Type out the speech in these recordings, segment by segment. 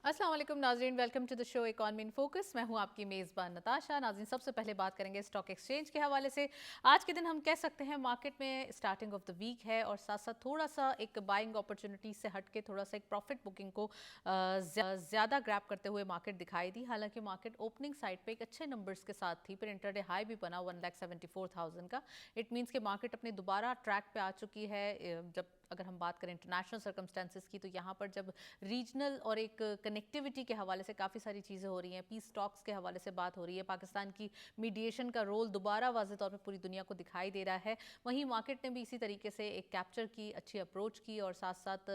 अस्सलाम वालेकुम नाज़रीन, welcome to the show economy in focus. मैं हूं आपकी मेज़बान नताशा। नाज़रीन, सबसे पहले बात करेंगे स्टॉक एक्सचेंज के हवाले से। आज के दिन हम कह सकते हैं मार्केट में स्टार्टिंग ऑफ द वीक है और साथ साथ थोड़ा सा एक बाइंग अपॉर्चुनिटी से हट के थोड़ा सा एक प्रॉफिट बुकिंग को ज़्यादा ग्रैप करते हुए मार्केट दिखाई दी। हालांकि मार्केट ओपनिंग साइड पे एक अच्छे नंबर्स के साथ थी, फिर इंटरडे हाई भी बना 1,74,000 का। इट मीन्स के मार्केट अपने दोबारा ट्रैक पे आ चुकी है। जब अगर हम बात करें इंटरनेशनल सर्कमस्टेंसेस की, तो यहाँ पर जब रीजनल और एक कनेक्टिविटी के हवाले से काफ़ी सारी चीज़ें हो रही हैं, पीस टॉक्स के हवाले से बात हो रही है, पाकिस्तान की मीडिएशन का रोल दोबारा वाज़ेह तौर पे पूरी दुनिया को दिखाई दे रहा है। वहीं मार्केट ने भी इसी तरीके से एक कैप्चर की, अच्छी अप्रोच की और साथ साथ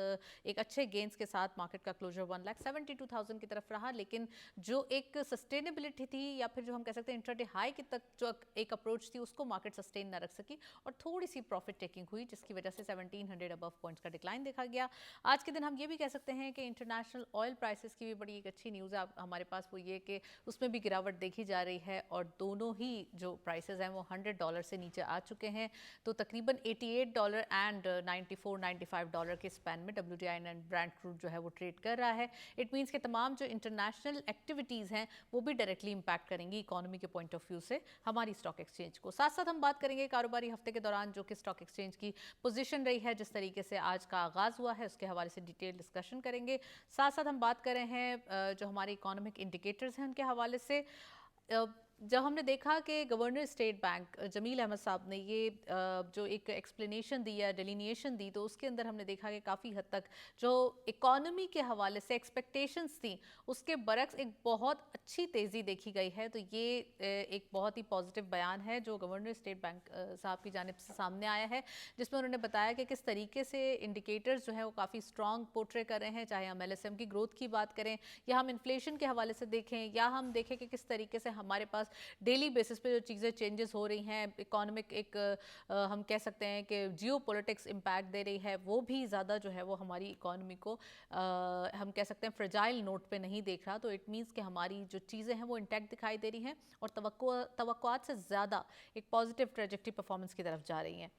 एक अच्छे गेंस के साथ मार्केट का क्लोजर 1,72,000 की तरफ रहा। लेकिन जो एक सस्टेनेबिलिटी थी या फिर जो हम कह सकते हैं इंट्राडे हाई की तक जो एक अप्रोच थी, उसको मार्केट सस्टेन ना रख सकी और थोड़ी सी प्रॉफिट टेकिंग हुई, जिसकी वजह से 1700 अबव पॉइंट्स का डिक्लाइन देखा गया। आज के दिन हम ये भी कह सकते हैं कि इंटरनेशनल ऑयल प्राइसेस की भी बड़ी एक अच्छी न्यूज़ है हमारे पास, वो ये कि उसमें भी गिरावट देखी जा रही है और दोनों ही जो प्राइसेस हैं वो $100 से नीचे आ चुके हैं। तो तकरीबन $88 एंड $94-95 के स्पैन में WTI एंड ब्रेंट क्रूड जो है वो ट्रेड कर रहा है। इट मीन्स के तमाम जो इंटरनेशनल एक्टिविटीज़ हैं वो भी डायरेक्टली इंपैक्ट करेंगी इकोनॉमी के पॉइंट ऑफ व्यू से हमारी स्टॉक एक्सचेंज को। साथ साथ हम बात करेंगे कारोबारी हफ्ते के दौरान जो कि स्टॉक एक्सचेंज की पोजीशन रही है, जिस तरीके से आज का आगाज़ हुआ है, उसके हवाले से डिटेल डिस्कशन करेंगे। साथ साथ हम बात कर रहे हैं जो हमारे इकोनॉमिक इंडिकेटर्स हैं उनके हवाले से। जब हमने देखा कि governor state bank Jamil Ahmad साहब ने ये जो एक एक्सप्लेनेशन दी या डेलिनिएशन दी, तो उसके अंदर हमने देखा कि काफ़ी हद तक जो इकोनॉमी के हवाले से एक्सपेक्टेशंस थी उसके बरक्स एक बहुत अच्छी तेज़ी देखी गई है। तो ये एक बहुत ही पॉजिटिव बयान है जो गवर्नर स्टेट बैंक साहब की जानिब से सामने आया है, जिसमें उन्होंने बताया कि किस तरीके से इंडिकेटर्स जो है वो काफ़ी स्ट्रॉन्ग पोर्ट्रे कर रहे हैं। चाहे हम LSM की ग्रोथ की बात करें या हम इन्फ्लेशन के हवाले से देखें या हम देखें कि किस तरीके से हमारे पास डेली बेसिस पे जो चीज़ें चेंजेस हो रही हैं, इकोनॉमिक एक हम कह सकते हैं कि जियो पॉलिटिक्स इम्पैक्ट दे रही है, वो भी ज़्यादा जो है वो हमारी इकोनॉमी को हम कह सकते हैं फ्रेजाइल नोट पे नहीं देख रहा। तो इट मीन्स कि हमारी जो चीज़ें हैं वो इंटैक्ट दिखाई दे रही हैं और तवक्कुआत से ज़्यादा एक पॉजिटिव ट्रेजेक्टरी परफॉर्मेंस की तरफ जा रही हैं।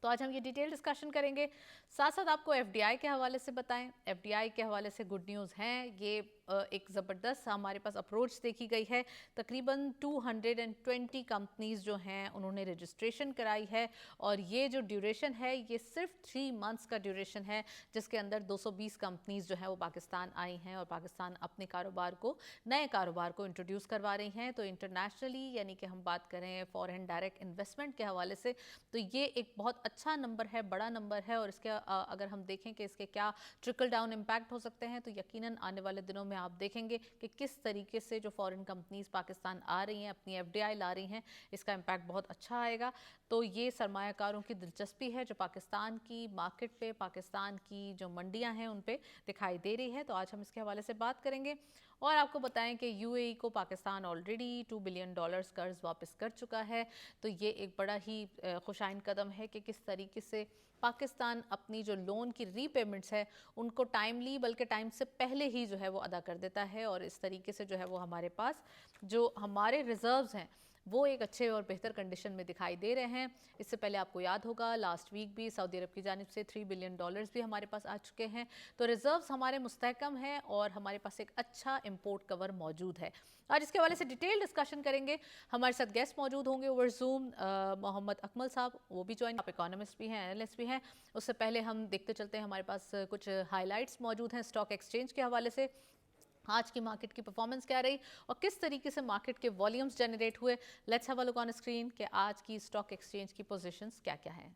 तो आज हम ये डिटेल डिस्कशन करेंगे। साथ साथ आपको FDI के हवाले से बताएं। FDI के हवाले से गुड न्यूज़ हैं, ये एक ज़बरदस्त हमारे पास अप्रोच देखी गई है। तकरीबन 220 कंपनीज जो हैं उन्होंने रजिस्ट्रेशन कराई है और ये जो ड्यूरेशन है ये सिर्फ 3 मंथ्स का ड्यूरेशन है, जिसके अंदर 220 कंपनीज जो है वो पाकिस्तान आई हैं और पाकिस्तान अपने कारोबार को, नए कारोबार को इंट्रोड्यूस करवा रही हैं। तो इंटरनेशनली यानी कि हम बात करें फॉरेन डायरेक्ट इन्वेस्टमेंट के हवाले से, तो ये एक बहुत अच्छा नंबर है, बड़ा नंबर है। और इसके अगर हम देखें कि इसके क्या ट्रिकल डाउन इम्पैक्ट हो सकते हैं, तो यकीनन आने वाले दिनों में आप देखेंगे कि किस तरीके से जो फॉरेन कंपनीज पाकिस्तान आ रही हैं, अपनी FDI ला रही हैं, इसका इम्पैक्ट बहुत अच्छा आएगा। तो ये सरमायाकारों की दिलचस्पी है जो पाकिस्तान की मार्केट पे, पाकिस्तान की जो मंडियां हैं उन पे दिखाई दे रही है। तो आज हम इसके हवाले से बात करेंगे और आपको बताएं कि UAE को पाकिस्तान ऑलरेडी $2 बिलियन कर्ज वापस कर चुका है। तो ये एक बड़ा ही खुशाइन कदम है कि किस तरीके से पाकिस्तान अपनी जो लोन की रीपेमेंट्स है उनको टाइमली, बल्कि टाइम से पहले ही जो है वो अदा कर देता है और इस तरीके से जो है वो हमारे पास जो हमारे रिजर्व्स हैं वो एक अच्छे और बेहतर कंडीशन में दिखाई दे रहे हैं। इससे पहले आपको याद होगा लास्ट वीक भी सऊदी अरब की जानिब से $3 बिलियन भी हमारे पास आ चुके हैं। तो रिजर्व्स हमारे मुस्तहकम हैं और हमारे पास एक अच्छा इंपोर्ट कवर मौजूद है। आज इसके हवाले से डिटेल डिस्कशन करेंगे। हमारे साथ गेस्ट मौजूद होंगे ओवर जूम, मोहम्मद अकमल साहब, वो भी ज्वाइन, आप इकोनॉमिस्ट भी हैं, एनालिस्ट भी हैं। उससे पहले हम देखते चलते हैं, हमारे पास कुछ हाईलाइट्स मौजूद हैं स्टॉक एक्सचेंज के हवाले से। आज की मार्केट की परफॉर्मेंस क्या रही और किस तरीके से मार्केट के वॉल्यूम्स जनरेट हुए। Let's have a look on screen कि आज की स्टॉक एक्सचेंज की पोजीशंस क्या क्या हैं।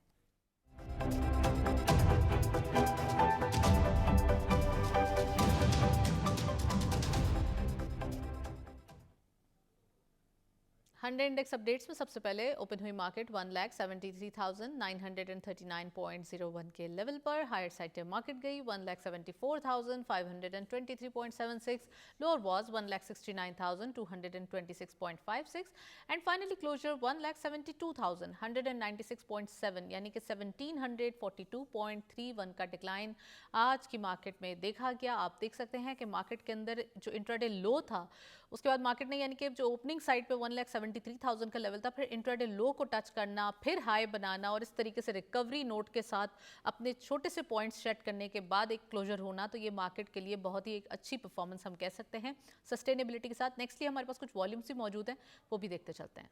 100 इंडेक्स अपडेट्स में सबसे पहले ओपन हुई मार्केट 1,73,939.01 के लेवल पर। हायर साइड पे मार्केट गई 1,74,523.76, lower was 1,69,226.56 and finally closure 1,72,196.7 यानी कि 1,742.31 का डिक्लाइन आज की मार्केट में देखा गया। आप देख सकते हैं कि मार्केट के अंदर जो इंट्राडे लो था उसके बाद मार्केट ने यानी कि जो ओपनिंग साइड पे 1,73,000 23,000 का लेवल था, फिर इंट्राडे लो को टच करना, फिर हाई बनाना और इस तरीके से रिकवरी नोट के साथ अपने छोटे से पॉइंट्स सेट करने के बाद एक क्लोजर होना, तो ये मार्केट के लिए बहुत ही एक अच्छी परफॉर्मेंस हम कह सकते हैं सस्टेनेबिलिटी के साथ। नेक्स्टली हमारे पास कुछ वॉल्यूम्स भी मौजूद हैं, वो भी देखते चलते हैं।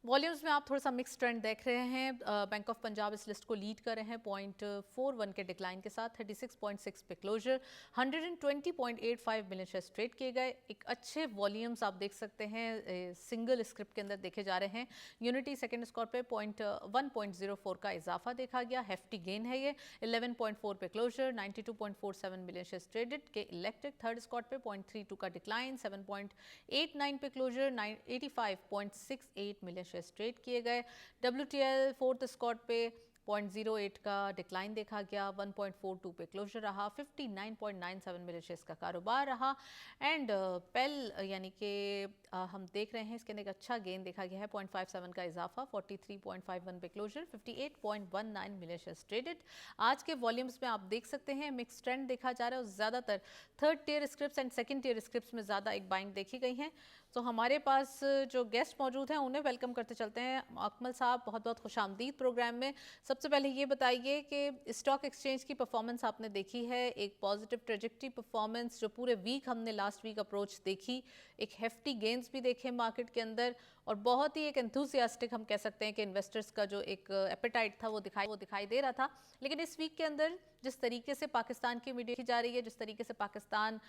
वॉल्यूम्स में आप थोड़ा सा मिक्स ट्रेंड देख रहे हैं। बैंक ऑफ पंजाब इस लिस्ट को लीड कर रहे हैं 0.41 के डिक्लाइन के साथ, 36.6 पे क्लोजर, 120.85 मिलियन शेयर्स ट्रेड किए गए। एक अच्छे वॉल्यूम्स आप देख सकते हैं सिंगल स्क्रिप्ट के अंदर देखे जा रहे हैं। यूनिटी सेकंड स्कोर पे 1.04 का इजाफा देखा गया, हेफ्टी गेन है ये। 11.4 पे क्लोजर, 92.47 मिलियन शेयर्स ट्रेडेड के इलेक्ट्रिक थर्ड स्कोर पे 0.32 का डिक्लाइन, 7.89 पे क्लोजर, 85.68 मिलियन ट्रेड किए गए। WTL फोर्थ स्कॉट पे 0.08 का डिक्लाइन देखा गया, 1.42 पे क्लोजर रहा, 59.97 मिलियन शेयर्स का कारोबार रहा। एंड पेल यानी कि हम देख रहे हैं इसके अंदर एक अच्छा गेन देखा गया है, 0.57 का इजाफा, 43.51 पे क्लोजर, 58.19 मिलियन शेयर्स ट्रेडेड। आज के वॉल्यूम्स में आप देख सकते हैं मिक्स ट्रेंड देखा जा रहा है और ज़्यादातर third tier scripts and second tier scripts में ज़्यादा एक बाइंग देखी गई है। तो हमारे पास जो गेस्ट मौजूद हैं उन्हें वेलकम करते चलते हैं। अकमल साहब, बहुत बहुत खुशामदीद प्रोग्राम में। सबसे पहले ये बताइए कि स्टॉक एक्सचेंज की परफॉर्मेंस आपने देखी है, एक पॉजिटिव ट्रेजेक्टरी परफॉर्मेंस जो पूरे वीक हमने लास्ट वीक अप्रोच देखी, एक हेफ्टी गेन्स भी देखे मार्केट के अंदर और बहुत ही एक एंथुसियास्टिक हम कह सकते हैं कि इन्वेस्टर्स का जो एक एपेटाइट था वो दिखाई दे रहा था। लेकिन इस वीक के अंदर जिस तरीके से पाकिस्तान की मीडिया की जा रही है, जिस तरीके से पाकिस्तान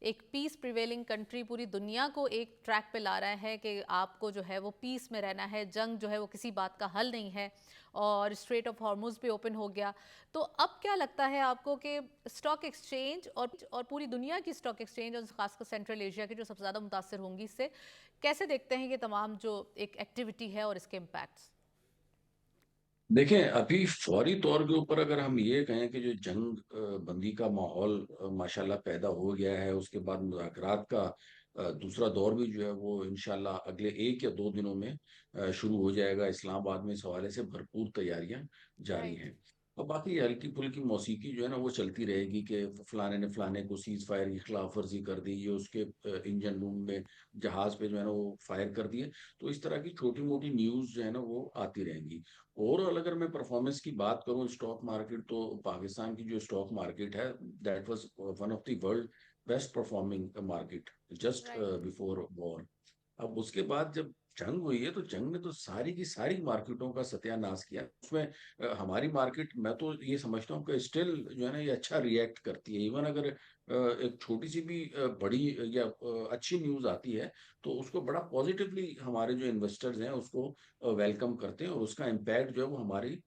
एक पीस प्रिवेलिंग कंट्री पूरी दुनिया को एक ट्रैक पे ला रहा है कि आपको जो है वो पीस में रहना है, जंग जो है वो किसी बात का हल नहीं है और स्ट्रेट ऑफ हॉर्मुज भी ओपन हो गया। तो अब क्या लगता है आपको कि स्टॉक एक्सचेंज और पूरी दुनिया की स्टॉक एक्सचेंज और खासकर सेंट्रल एशिया की जो सबसे ज़्यादा मुतासर होंगी इससे, कैसे देखते हैं ये तमाम जो एक एक्टिविटी है और इसके इम्पैक्ट्स? देखें, अभी फौरी तौर के ऊपर अगर हम ये कहें कि जो जंग बंदी का माहौल माशाल्लाह पैदा हो गया है, उसके बाद मुज़ाकरात का दूसरा दौर भी जो है वो इंशाल्लाह अगले 1 या 2 दिनों में शुरू हो जाएगा। इस्लामाबाद में इस हवाले से भरपूर तैयारियां जारी राइट। हैं। और बाकी हल्की फुल्की मौसीकी जो है ना वो चलती रहेगी कि फलाने ने फलाने को सीज फायर की खिलाफ वर्जी कर दी, ये उसके इंजन रूम में जहाज पे जो है ना वो फायर कर दिए। तो इस तरह की छोटी मोटी न्यूज जो है ना वो आती रहेंगी। ओवरऑल अगर मैं परफॉर्मेंस की बात करूं स्टॉक मार्केट, तो पाकिस्तान की जो स्टॉक मार्केट है that was one of the world best performing market just right. Before war. अब उसके बाद जब जंग हुई है तो जंग ने तो सारी की सारी मार्केटों का सत्यानाश किया। उसमें हमारी मार्केट, मैं तो ये समझता हूँ कि स्टिल जो है ना ये अच्छा रिएक्ट करती है। इवन अगर एक छोटी सी भी बड़ी या अच्छी न्यूज आती है तो उसको बड़ा पॉजिटिवली हमारे जो इन्वेस्टर्स हैं उसको वेलकम करते हैं और उसका इम्पैक्ट जो है वो हमारी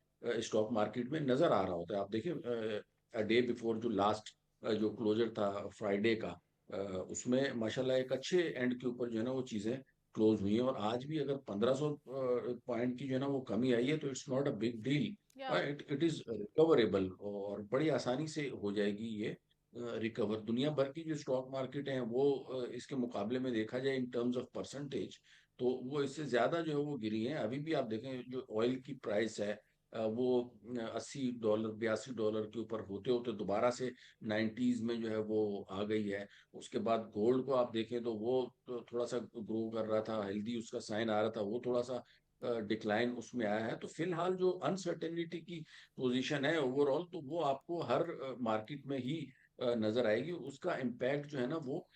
स्टॉक मार्केट में नजर आ रहा होता है। आप देखिए डे बिफोर जो लास्ट जो क्लोजर था फ्राइडे का, उसमें माशाल्लाह एक अच्छे एंड के ऊपर जो है ना वो चीजें क्लोज हुई हैं। और आज भी अगर 1500 पॉइंट की जो है ना वो कमी आई है तो it's not a big deal, या इट इज रिकवरेबल और बड़ी आसानी से हो जाएगी ये रिकवर। दुनिया भर की जो स्टॉक मार्केट है वो इसके मुकाबले में देखा जाए इन टर्म्स ऑफ परसेंटेज तो वो इससे ज्यादा जो है वो गिरी है। अभी भी आप देखें जो ऑयल की प्राइस है वो $80 $82 के ऊपर होते होते दोबारा से 90s में जो है वो आ गई है। उसके बाद गोल्ड को आप देखें तो वो तो थोड़ा सा ग्रो कर रहा था, हेल्दी उसका साइन आ रहा था, वो थोड़ा सा डिक्लाइन उसमें आया है। तो फिलहाल जो अनसर्टेनिटी की पोजीशन है ओवरऑल, तो वो आपको हर मार्केट में ही नजर आएगी। उसका इम्पैक्ट जो है ना वो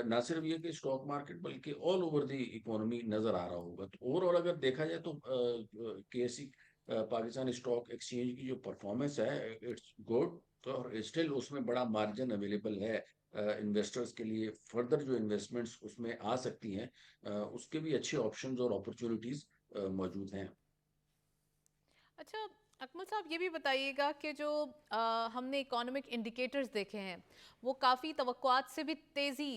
ना सिर्फ ये कि स्टॉक मार्केट बल्कि ऑल ओवर द इकोनॉमी नजर आ रहा होगा। तो ओवरऑल अगर देखा जाए तो केसी पाकिस्तान स्टॉक एक्सचेंज की जो परफॉर्मेंस है इट्स गुड। और स्टिल उसमें बड़ा मार्जिन अवेलेबल है इन्वेस्टर्स के लिए। फर्दर जो इन्वेस्टमेंट्स उसमें आ सकती हैं उसके भी अच्छे ऑप्शंस और अपॉर्चुनिटीज मौजूद हैं। अच्छा, अकमल साहब ये भी बताइएगा कि जो हमने इकोनॉमिक इंडिकेटर्स देखे हैं वो काफ़ी तवक्कुआत से भी तेज़ी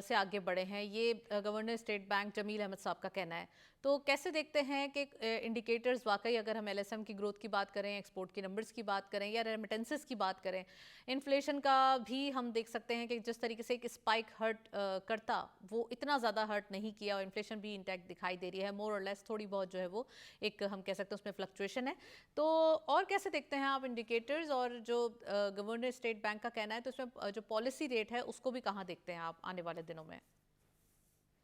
से आगे बढ़े हैं, ये governor state bank Jamil Ahmad साहब का कहना है। तो कैसे देखते हैं कि इंडिकेटर्स वाकई, अगर हम एलएसएम की ग्रोथ की बात करें, एक्सपोर्ट की नंबर्स की बात करें या रेमिटेंसेस की बात करें, इन्फ्लेशन का भी हम देख सकते हैं कि जिस तरीके से एक स्पाइक हर्ट करता वो इतना ज़्यादा हर्ट नहीं किया और इन्फ्लेशन भी इंटैक्ट दिखाई दे रही है, मोर और लेस थोड़ी बहुत जो है वो एक हम कह सकते हैं उसमें फ्लक्चुएशन है। तो और कैसे देखते हैं आप इंडिकेटर्स, और जो गवर्नर स्टेट बैंक का कहना है तो इसमें जो पॉलिसी रेट है उसको भी कहाँ देखते हैं आप आने वाले दिनों में?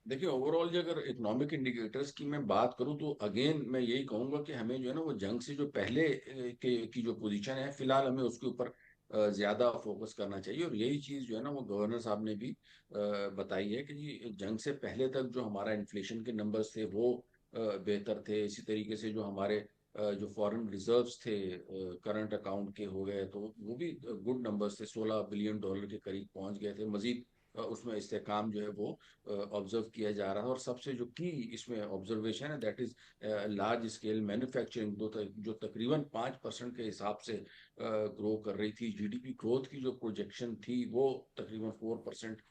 देखिए ओवरऑल जो अगर इकोनॉमिक इंडिकेटर्स की मैं बात करूं तो अगेन मैं यही कहूंगा कि हमें जो है ना वो जंग से जो पहले की जो पोजीशन है फिलहाल हमें उसके ऊपर ज्यादा फोकस करना चाहिए। और यही चीज जो है ना वो गवर्नर साहब ने भी बताई है कि जी जंग से पहले तक जो हमारा इन्फ्लेशन के नंबर्स थे वो बेहतर थे। इसी तरीके से जो हमारे जो फॉरेन रिजर्व्स थे करंट अकाउंट के हो गए तो वो भी गुड नंबर्स थे, $16 बिलियन के करीब पहुंच गए थे। मजीद उसमें इस्तेकाम जो है वो ऑब्जर्व किया जा रहा है। और सबसे जो की इसमें ऑब्जर्वेशन है that is large scale manufacturing जो तकरीबन 5% के हिसाब से ग्रो कर रही थी। जीडीपी ग्रोथ की जो प्रोजेक्शन थी वो तकरीबन 4%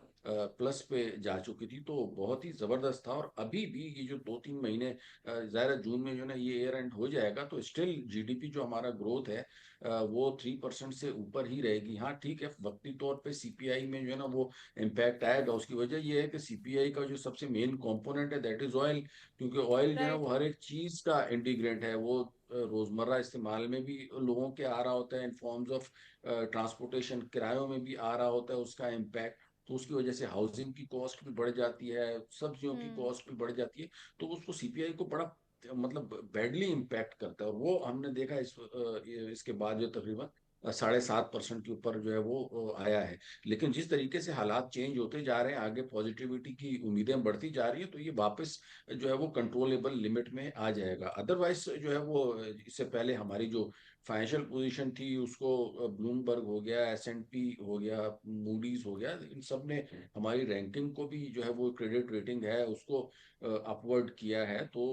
प्लस पे जा चुकी थी, तो बहुत ही जबरदस्त था। और अभी भी ये जो 2-3 महीने ज़ाहिर है जून में जो है ना ये ईयर एंड हो जाएगा तो स्टिल जीडीपी जो हमारा ग्रोथ है वो 3% से ऊपर ही रहेगी। हाँ ठीक है, वक्ती तौर पे सीपीआई में जो है ना वो इम्पैक्ट आएगा। उसकी वजह ये है कि सीपीआई का जो सबसे मेन कंपोनेंट है दैट इज ऑयल, क्योंकि ऑयल जो है ना राइट। वो हर एक चीज का इंटीग्रेंट है। वो रोजमर्रा इस्तेमाल में भी लोगों के आ रहा होता है इन फॉर्म्स ऑफ ट्रांसपोर्टेशन, किरायों में भी आ रहा होता है उसका इम्पैक्ट। तो उसकी वजह से हाउसिंग की कॉस्ट भी बढ़ जाती है, सब्जियों की हम्म। कॉस्ट भी बढ़ जाती है। तो उसको सीपीआई को बड़ा मतलब बैडली इम्पैक्ट करता है। और वो हमने देखा इसके बाद जो तकरीबन 7.5% के ऊपर जो है वो आया है। लेकिन जिस तरीके से हालात चेंज होते जा रहे हैं, आगे पॉजिटिविटी की उम्मीदें बढ़ती जा रही है, तो ये वापस जो है वो कंट्रोलेबल लिमिट में आ जाएगा। अदरवाइज जो है वो इससे पहले हमारी जो फाइनेंशियल पोजीशन थी उसको ब्लूमबर्ग हो गया, एसएनपी हो गया, मूडीज हो गया, इन सब ने हमारी रैंकिंग को भी जो है वो क्रेडिट रेटिंग है उसको अपवर्ड किया है। तो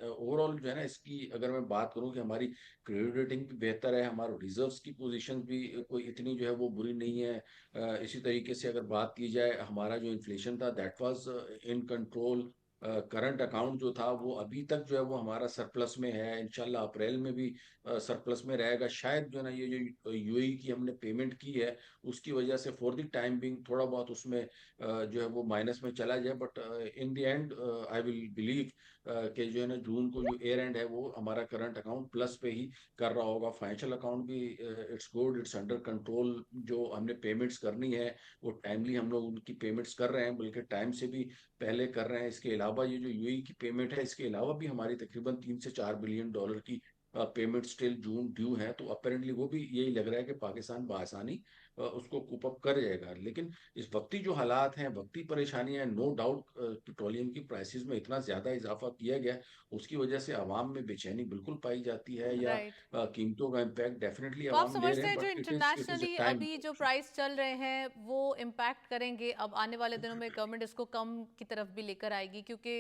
ओवरऑल जो है ना इसकी अगर मैं बात करूं कि हमारी क्रेडिट रेटिंग भी बेहतर है, हमारे रिजर्व्स की पोजीशन भी कोई इतनी जो है वो बुरी नहीं है। इसी तरीके से अगर बात की जाए हमारा जो इन्फ्लेशन था that was in control. Current account जो था वो अभी तक जो है वो हमारा सरप्लस में है, इंशाल्लाह अप्रैल में भी सरप्लस में रहेगा। शायद जो है ना ये जो यूएई की हमने पेमेंट की है उसकी वजह से फॉर द टाइम बिंग थोड़ा बहुत उसमें जो है वो माइनस में चला जाए, but in the and I will believe कि जो है ना जून को जो एयर एंड है वो हमारा करंट अकाउंट प्लस पे ही कर रहा होगा। फाइनेंशियल अकाउंट भी it's good, it's under control. जो हमने पेमेंट्स करनी है वो टाइमली हम लोग उनकी पेमेंट्स कर रहे हैं, बल्कि टाइम से भी पहले कर रहे हैं। इसके अलावा ये जो यूएई की पेमेंट है इसके अलावा भी हमारी तकरीबन $3 से $4 बिलियन की पेमेंट स्टिल जून ड्यू है। तो अपेरेंटली वो भी यही लग रहा है कि पाकिस्तान बआसानी उसको कूप अप कर जाएगा। लेकिन इस वक्ती जो हालात हैं, वक्ती परेशानियां, नो डाउट पेट्रोलियम की प्राइसेस में इतना ज्यादा इजाफा किया गया उसकी वजह से आवाम में बेचैनी बिल्कुल पाई जाती है, या राइट। कीमतों का इम्पैक्ट डेफिनेटली तो आप आवाम ले रहे समझते हैं, हैं जो but it is a internationally time. अभी जो प्राइस चल रहे हैं वो इम्पैक्ट करेंगे, अब आने वाले दिनों में गवर्नमेंट इसको कम की तरफ भी लेकर आएगी, क्योंकि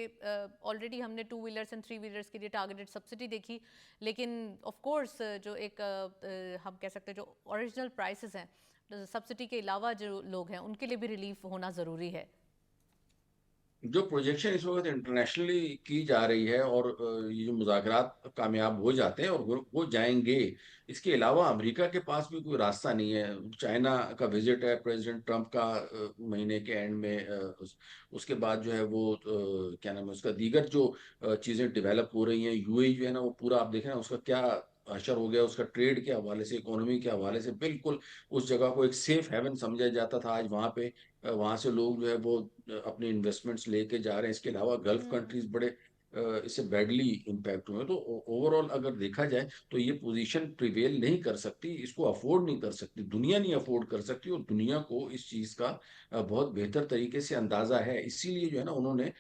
ऑलरेडी हमने two wheelers and three wheelers के लिए टारगेटेड सब्सिडी देखी, लेकिन ऑफ कोर्स जो एक हम कह सकते हैं जो ओरिजिनल प्राइसेस हैं सब्सिडी के अलावा जो लोग हैं उनके लिए भी रिलीफ होना ज़रूरी है। जो प्रोजेक्शन इस वक्त इंटरनेशनली की जा रही है और ये जो मुज़ाकरात कामयाब हो जाते हैं और वो जाएंगे, इसके अलावा अमेरिका के पास भी कोई रास्ता नहीं है। चाइना का विजिट है प्रेसिडेंट ट्रंप का महीने के एंड में, उसके बाद जो है वो क्या नाम है उसका, दीगर जो चीज़ें डेवलप हो रही हैं। यूएई जो है ना वो पूरा आप देख रहे हैं उसका क्या असर हो गया, उसका ट्रेड के हवाले से, इकोनॉमी के हवाले से बिल्कुल उस जगह को एक सेफ हेवन समझा जाता था। आज वहाँ पे वहां से लोग जो है वो अपने इन्वेस्टमेंट्स लेके जा रहे हैं। इसके अलावा गल्फ हम्म। कंट्रीज बड़े इससे बैडली इम्पैक्ट हुए हैं। तो ओवरऑल अगर देखा जाए तो ये पोजीशन प्रिवेल नहीं कर सकती, इसको अफोर्ड नहीं कर सकती, दुनिया नहीं अफोर्ड कर सकती। और दुनिया को इस चीज का बहुत बेहतर तरीके से अंदाजा है, इसीलिए जो है ना उन्होंने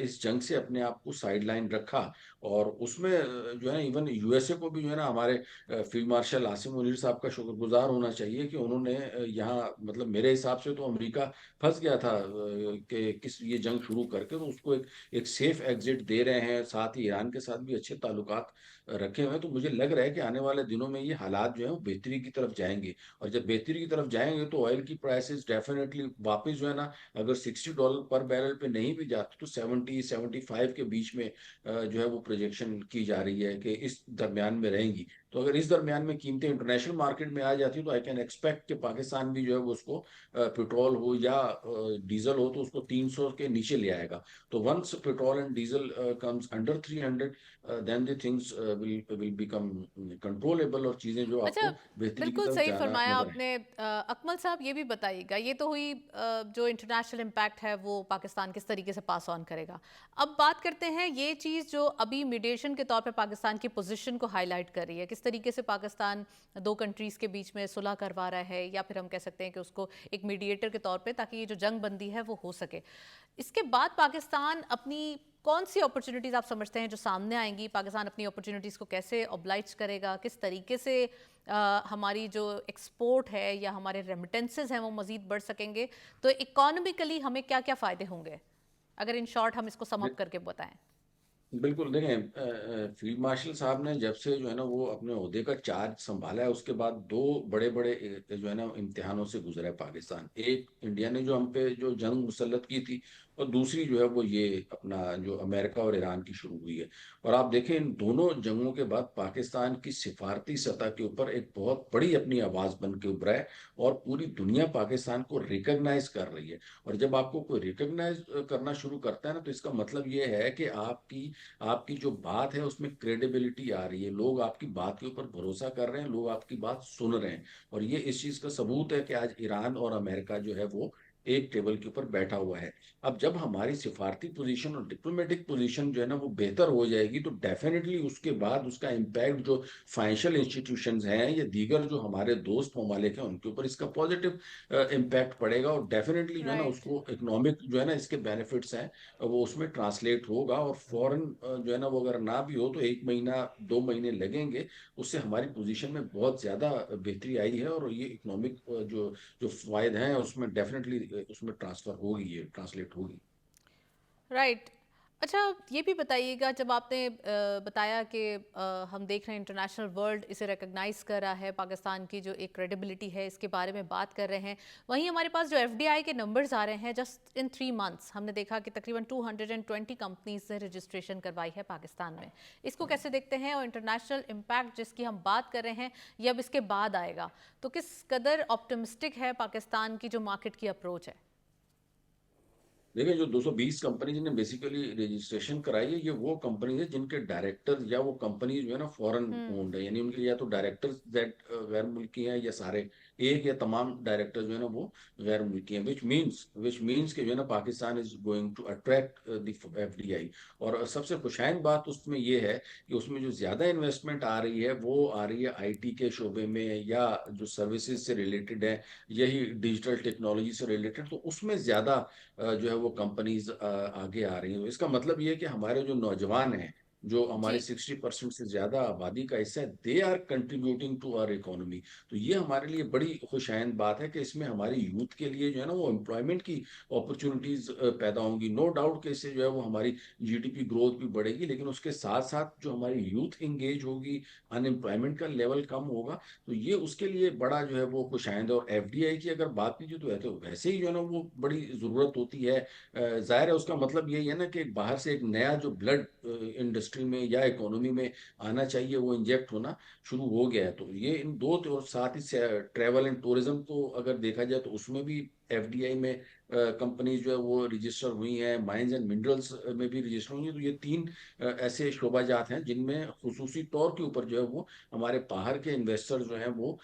इस जंग से अपने आप को साइडलाइन रखा। और उसमें जो है ना इवन यूएसए को भी जो है ना हमारे फील्ड मार्शल आसिम मुनीर साहब का शुक्रगुजार होना चाहिए कि उन्होंने यहाँ मतलब मेरे हिसाब से तो अमेरिका फंस गया था कि किस ये जंग शुरू करके, तो उसको एक सेफ एग्जिट दे रहे हैं। साथ ही ईरान के साथ भी अच्छे ताल्लुकात रखे हुए हैं। तो मुझे लग रहा है कि आने वाले दिनों में ये हालात जो है वो बेहतरी की तरफ जाएंगे। और जब बेहतरी की तरफ जाएंगे तो ऑयल की प्राइसेस डेफिनेटली वापस जो है ना, अगर $60 पर बैरल पे नहीं भी जाती तो 70-75 के बीच में जो है वो प्रोजेक्शन की जा रही है कि इस दरमियान में रहेंगी। तो अगर इस दरमियान में कीमतें इंटरनेशनल मार्केट में आ जाती तो आई कैन एक्सपेक्ट कि पाकिस्तान भी जो है वो उसको पेट्रोल हो या डीजल हो तो उसको 300 के नीचे ले आएगा। तो once petrol and diesel comes under 300 then the things will become controllable और चीजें जो अच्छा, आपको बेहतरी की बिल्कुल तरफ सही जाना फरमाया नजर आए। आपने। अकमल साहब ये भी बताइएगा, ये तो हुई जो इंटरनेशनल इम्पैक्ट है वो पाकिस्तान किस तरीके से पास ऑन करेगा। अब बात करते हैं ये चीज़ जो अभी मीडिएशन के तौर पे पाकिस्तान की पोजीशन को हाईलाइट कर रही है, किस तरीके से पाकिस्तान दो कंट्रीज़ के बीच में सुलह करवा रहा है, या फिर हम कह सकते हैं कि उसको एक मीडिएटर के तौर पे, ताकि ये जो जंग बंदी है वो हो सके। इसके बाद पाकिस्तान अपनी कौन सी अपॉर्चुनिटीज़ आप समझते हैं जो सामने आएंगी? पाकिस्तान अपनी अपॉर्चुनिटीज़ को कैसे ऑब्लाइज करेगा, किस तरीके से हमारी जो एक्सपोर्ट है या हमारे रेमिटेंसेस हैं वो मज़ीद बढ़ सकेंगे? तो इकोनॉमिकली हमें क्या क्या फ़ायदे होंगे, अगर इन शॉर्ट हम इसको सम अप करके बताएं? बिल्कुल देखें, फील्ड मार्शल साहब ने जब से जो है ना वो अपने ओहदे का चार्ज संभाला है उसके बाद दो बड़े बड़े जो है ना इम्तिहानों से गुजरा है पाकिस्तान। एक इंडिया ने जो हम पे जो जंग मुसल्लत की थी, और दूसरी जो है वो ये अपना जो अमेरिका और ईरान की शुरू हुई है। और आप देखें इन दोनों जंगों के बाद पाकिस्तान की सिफारती सतह के ऊपर एक बहुत बड़ी अपनी आवाज बन के उभरा है और पूरी दुनिया पाकिस्तान को रिकॉग्नाइज कर रही है। और जब आपको कोई रिकॉग्नाइज करना शुरू करता है ना, तो इसका मतलब ये है कि आपकी आपकी जो बात है उसमें क्रेडिबिलिटी आ रही है, लोग आपकी बात के ऊपर भरोसा कर रहे हैं, लोग आपकी बात सुन रहे हैं। और ये इस चीज का सबूत है कि आज ईरान और अमेरिका जो है वो एक टेबल के ऊपर बैठा हुआ है। अब जब हमारी सिफारती पोजीशन और डिप्लोमेटिक पोजीशन जो है ना वो बेहतर हो जाएगी तो डेफिनेटली उसके बाद उसका इम्पैक्ट जो फाइनेंशियल इंस्टीट्यूशंस हैं या दीगर जो हमारे दोस्त ममालिक हैं उनके ऊपर इसका पॉजिटिव इम्पैक्ट पड़ेगा। और डेफिनेटली जो है ना राइट। उसको इकोनॉमिक जो है ना इसके बेनिफिट्स हैं वो उसमें ट्रांसलेट होगा। और फॉरेन जो है ना वो अगर ना भी हो तो 1 महीना 2 महीने लगेंगे, उससे हमारी पोजीशन में बहुत ज्यादा बेहतरी आई है। और ये इकोनॉमिक जो जो फायदे हैं उसमें डेफिनेटली उसमें ट्रांसफर होगी, ये ट्रांसलेट होगी। राइट। अच्छा, ये भी बताइएगा, जब आपने बताया कि हम देख रहे हैं इंटरनेशनल वर्ल्ड इसे रिकग्नाइज कर रहा है, पाकिस्तान की जो एक क्रेडिबिलिटी है इसके बारे में बात कर रहे हैं, वहीं हमारे पास जो एफडीआई के नंबर्स आ रहे हैं, जस्ट इन 3 मंथ्स हमने देखा कि तकरीबन 220 कंपनीज ने रजिस्ट्रेशन करवाई है पाकिस्तान में। इसको कैसे देखते हैं? और इंटरनेशनल इम्पैक्ट जिसकी हम बात कर रहे हैं ये अब इसके बाद आएगा, तो किस कदर ऑप्टिमिस्टिक है पाकिस्तान की जो मार्केट की अप्रोच है? देखिए, जो 220 कंपनीज ने बेसिकली रजिस्ट्रेशन कराई है, ये वो कंपनीज है जिनके डायरेक्टर या वो कंपनी जो है ना फॉरेन हम्म। ओन्ड है, यानी उनके या तो डायरेक्टर्स दैट गैर मुल्की हैं या सारे एक या तमाम डायरेक्टर जो है ना वो गैर मुल्की हैं, विच मीन्स कि जो है ना Pakistan is going to attract the FDI. और सबसे खुशहाल बात उसमें ये है कि उसमें जो ज्यादा इन्वेस्टमेंट आ रही है वो आ रही है आईटी के शोबे में या जो सर्विसेज से रिलेटेड है, यही डिजिटल टेक्नोलॉजी से रिलेटेड, तो उसमें ज्यादा जो है वो कंपनीज आगे आ रही हैं। तो इसका मतलब ये है कि हमारे जो नौजवान हैं, जो हमारे जी। 60% से ज्यादा आबादी का हिस्सा है, they are contributing to our economy. तो ये हमारे लिए बड़ी खुशहाल बात है कि इसमें हमारी यूथ के लिए जो है ना वो एम्प्लॉयमेंट की अपॉर्चुनिटीज पैदा होंगी। नो डाउट कि इससे जो है वो हमारी जीडीपी ग्रोथ भी बढ़ेगी, लेकिन उसके साथ साथ जो हमारी यूथ इंगेज होगी, अनएम्प्लॉयमेंट का लेवल कम होगा, तो ये उसके लिए बड़ा जो है वो खुशहाल है। और एफडीआई की अगर बात कीजिए तो वैसे ही जो है ना वो बड़ी जरूरत होती है। जाहिर है उसका मतलब यही है ना कि बाहर से एक नया जो ब्लड इंडस्ट्री में या इकोनॉमी में आना चाहिए वो इंजेक्ट होना शुरू हो गया है। तो ये इन दो तो, और साथ ही ट्रैवल एंड टूरिज्म को अगर देखा जाए तो उसमें भी एफडीआई में कंपनीज जो है वो रजिस्टर हुई हैं, माइंस एंड मिनरल्स में भी रजिस्टर हुई हैं। तो ये तीन ऐसे शोबाजात हैं जिनमें खुसूसी तौर के ऊपर जो है वो हमारे बाहर के इन्वेस्टर जो हैं वो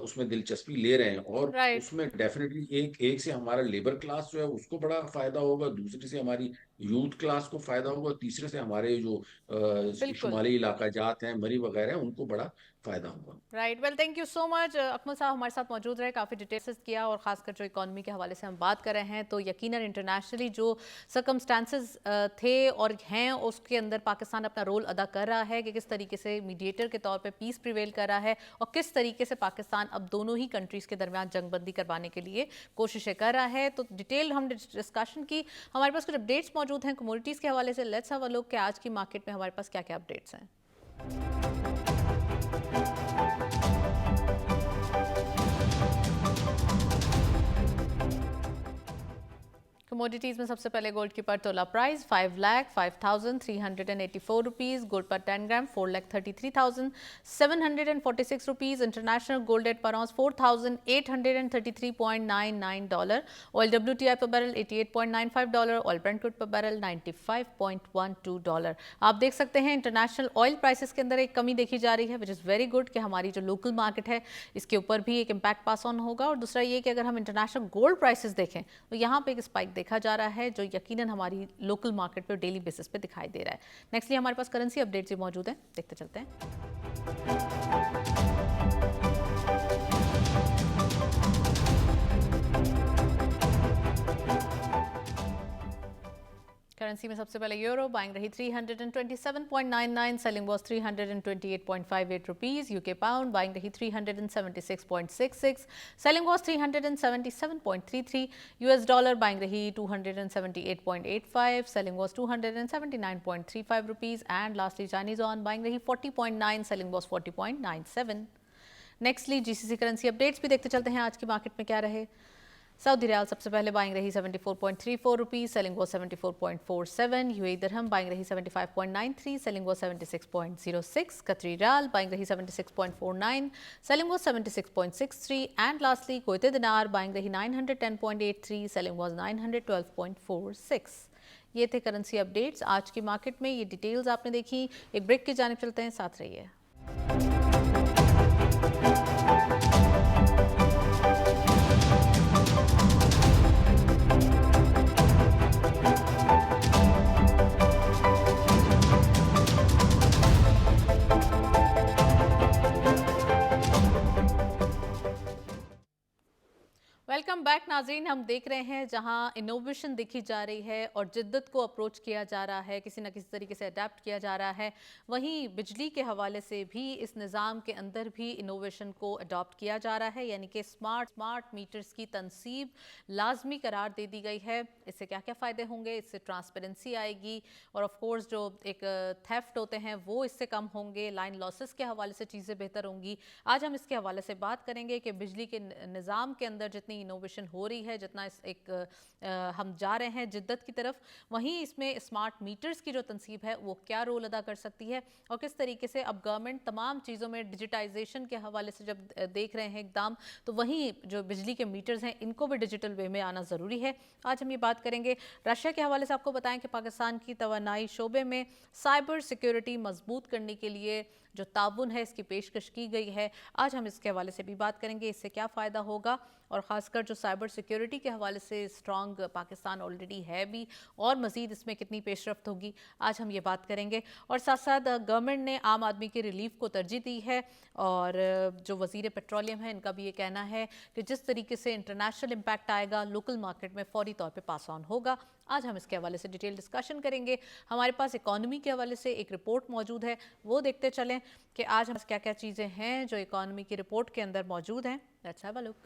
उसमें दिलचस्पी ले रहे हैं। और राइट। उसमें डेफिनेटली एक एक से हमारा लेबर क्लास जो है उसको बड़ा फायदा होगा, दूसरे से हमारी यूथ क्लास को फायदा होगा, तीसरे से हमारे जो बिल्कुल। शुमाली इलाका जात हैं, मरी वगैरह हैं, उनको बड़ा फायदा होगा। Right. Well, thank you so much. Akmal साहब हमारे साथ मौजूद रहे, काफ़ी डिटेल्स किया, और खासकर जो इकॉनमी के हवाले से हम बात कर रहे हैं, तो यकीनन इंटरनेशनली जो सर्कमस्टांसेस थे और हैं उसके अंदर पाकिस्तान अपना रोल अदा कर रहा है कि किस तरीके से मीडिएटर के तौर पे पीस प्रिवेल कर रहा है, और किस तरीके से पाकिस्तान अब दोनों ही कंट्रीज़ के दरमियान जंगबंदी करवाने के लिए कोशिशें कर रहा है। तो डिटेल हम डिस्कशन की, हमारे पास कुछ अपडेट्स मौजूद हैं कमोडिटीज़ के हवाले से। लेट्स हैव अ लुक कि आज की मार्केट में हमारे पास क्या क्या अपडेट्स हैं। कमोडिटीज में सबसे पहले गोल्ड की पर तोला प्राइस 5,05,384 रुपीस, गोल्ड पर 10 ग्राम 4,33,746 रुपीस, इंटरनेशनल गोल्ड रेट पर आउंस $4,833.99, ऑयल WTI पर बैरल $88.95, ऑयल ब्रेंट क्रूड पर बैरल $95.12। आप देख सकते हैं इंटरनेशनल ऑयल प्राइसेस के अंदर एक कमी देखी जा रही है, विच इज़ वेरी गुड कि हमारी जो लोकल मार्केट है इसके ऊपर भी एक इम्पैक्ट पास ऑन होगा। और दूसरा ये कि अगर हम इंटरनेशनल गोल्ड प्राइसेस देखें तो यहाँ पे एक स्पाइक देखा जा रहा है जो यकीनन हमारी लोकल मार्केट पे डेली बेसिस पे दिखाई दे रहा है। नेक्स्टली हमारे पास करेंसी अपडेट्स भी मौजूद हैं, देखते चलते हैं। करेंसी में सबसे पहले यूरो बाइंग रही 327.99, selling was 328.58 rupees. UK pound buying रही 376.66, selling was 377.33। US dollar buying रही 278.85, selling was 279.35 rupees. And lastly Chinese on buying रही 40.9, selling was 40.97। Nextly GCC currency updates भी देखते चलते हैं आज की मार्केट में क्या रहे। सऊदी रियाल सबसे पहले बाइंग रही 74.34 rupees, selling was 74.47। UAE dirham buying रही 75.93, सेलिंग वाज 76.06। कतरी रियाल बाइंग रही 76.49, selling was 76.63। And lastly Kuwaiti दिनार बाइंग रही 910.83, सेलिंग वाज 912.46। ये थे करेंसी अपडेट्स आज की मार्केट में। ये डिटेल्स आपने देखी। एक ब्रेक की जानिब चलते हैं, साथ रहिए। वेलकम बैक नाज़रीन। हम देख रहे हैं जहां इनोवेशन देखी जा रही है और जिद्दत को अप्रोच किया जा रहा है, किसी न किसी तरीके से अडेप्ट किया जा रहा है, वहीं बिजली के हवाले से भी इस निज़ाम के अंदर भी इनोवेशन को अडॉप्ट किया जा रहा है, यानी कि स्मार्ट मीटर्स की तनसीब लाजमी करार दे दी गई है। इससे क्या क्या फ़ायदे होंगे? इससे ट्रांसपेरेंसी आएगी और ऑफ कोर्स जो एक थेफ्ट होते हैं वो इससे कम होंगे, लाइन लॉसेस के हवाले से चीज़ें बेहतर होंगी। आज हम इसके हवाले से बात करेंगे कि बिजली के निज़ाम के अंदर जितनी इनोवेशन हो रही है, जितना हम जा रहे हैं जिद्दत की तरफ, वहीं इसमें स्मार्ट मीटर्स की जो तनसीब है वो क्या रोल अदा कर सकती है और किस तरीके से अब गवर्नमेंट तमाम चीज़ों में डिजिटाइजेशन के हवाले से जब देख रहे हैं इकदाम, तो वहीं जो बिजली के मीटर्स हैं इनको भी डिजिटल वे में आना ज़रूरी है। आज हम ये बात करेंगे रशिया के हवाले से। आपको बताएं कि पाकिस्तान की तवानाई शोबे में साइबर सिक्योरिटी मजबूत करने के लिए जो ताउन है इसकी पेशकश की गई है। आज हम इसके हवाले से भी बात करेंगे, इससे क्या फ़ायदा होगा और ख़ासकर जो साइबर सिक्योरिटी के हवाले से स्ट्रॉन्ग पाकिस्तान ऑलरेडी है भी और मज़ीद इसमें कितनी पेशरफ्त होगी, आज हम ये बात करेंगे। और साथ साथ गवर्नमेंट ने आम आदमी की रिलीफ को तरजीह दी है और जो वज़ीर पेट्रोलियम है इनका भी ये कहना है कि जिस तरीके से इंटरनेशनल इम्पैक्ट आएगा लोकल मार्केट में फ़ौरी तौर पर पास ऑन होगा। आज हम इसके हवाले से डिटेल डिस्कशन करेंगे। हमारे पास इकॉनमी के हवाले से एक रिपोर्ट मौजूद है, वो देखते चलें कि आज हम क्या क्या चीज़ें हैं जो इकॉनमी की रिपोर्ट के अंदर मौजूद हैं। Let's have a look.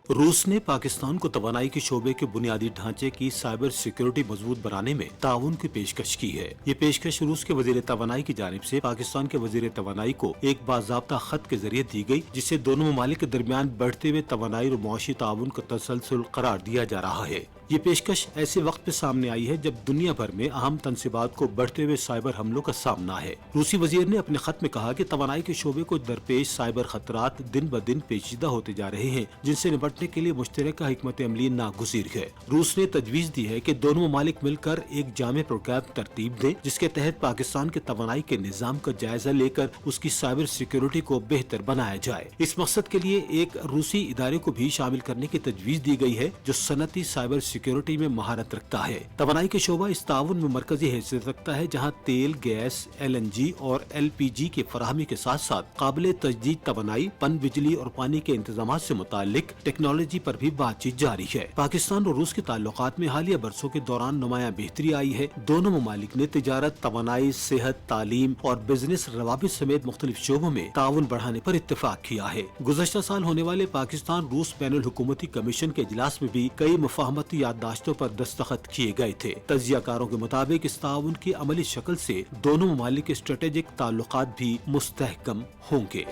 रूस ने पाकिस्तान को तवानाई के शोबे के बुनियादी ढांचे की साइबर सिक्योरिटी मजबूत बनाने में ताउन की पेशकश की है। ये पेशकश रूस के वजीर तवानाई की जानिब से पाकिस्तान के वजीर तवानाई को एक बाज़ाब्ता खत के जरिए दी गई, जिससे दोनों ममालिक के दरमियान बढ़ते हुए तवानाई और मुआशी ताउन का तसलसल करार दिया जा रहा है। ये पेशकश ऐसे वक्त पे सामने आई है जब दुनिया भर में अहम तनसीबात को बढ़ते हुए साइबर हमलों का सामना है। रूसी वजीर ने अपने खत में कहा कि तवानाई के शोबे को दरपेश साइबर खतरात दिन ब दिन पेचीदा होते जा रहे हैं, जिनसे निपटने के लिए मुश्तरका हिकमत अमली नागुज़ीर है। रूस ने तजवीज़ दी है कि दोनों ममालिक मिलकर एक जामे प्रोग्राम तरतीब दें, जिसके तहत पाकिस्तान के तवानाई के निज़ाम का जायजा लेकर उसकी साइबर सिक्योरिटी को बेहतर बनाया जाए। इस मकसद के लिए एक रूसी इदारे को भी शामिल करने की तजवीज़ दी गई है जो सनती साइबर सिक्योरिटी में महारत रखता है। तवानाई के शोबा इस ताउन में मरकजी हैसियत रखता है, जहाँ तेल, गैस, LNG और LPG के फराहमी के साथ साथ काबिल तजदीद तवानाई, पन बिजली और पानी के इंतजाम से मुतालिक टेक्निकल टेक्नोलॉजी पर भी बातचीत जारी है। पाकिस्तान और रूस के ताल्लुकात में हालिया बरसों के दौरान नुमाया बेहतरी आई है। दोनों ममालिक ने तिजारत, तवानाई, सेहत, तालीम और बिजनेस रवाबित समेत मुख्तलिफ शोबों में ताउन बढ़ाने पर इत्तेफाक किया है। गुज़श्ता साल होने वाले पाकिस्तान रूस बैनुल हुकूमती कमीशन के इजलास में भी कई मुफाहमती याददाश्तों पर दस्तखत किए गए थे। तजियाकारों के मुताबिक इस ताउन की अमली शक्ल से दोनों ममालिक के स्ट्रेटेजिक ताल्लुकात भी मुस्तहकम होंगे।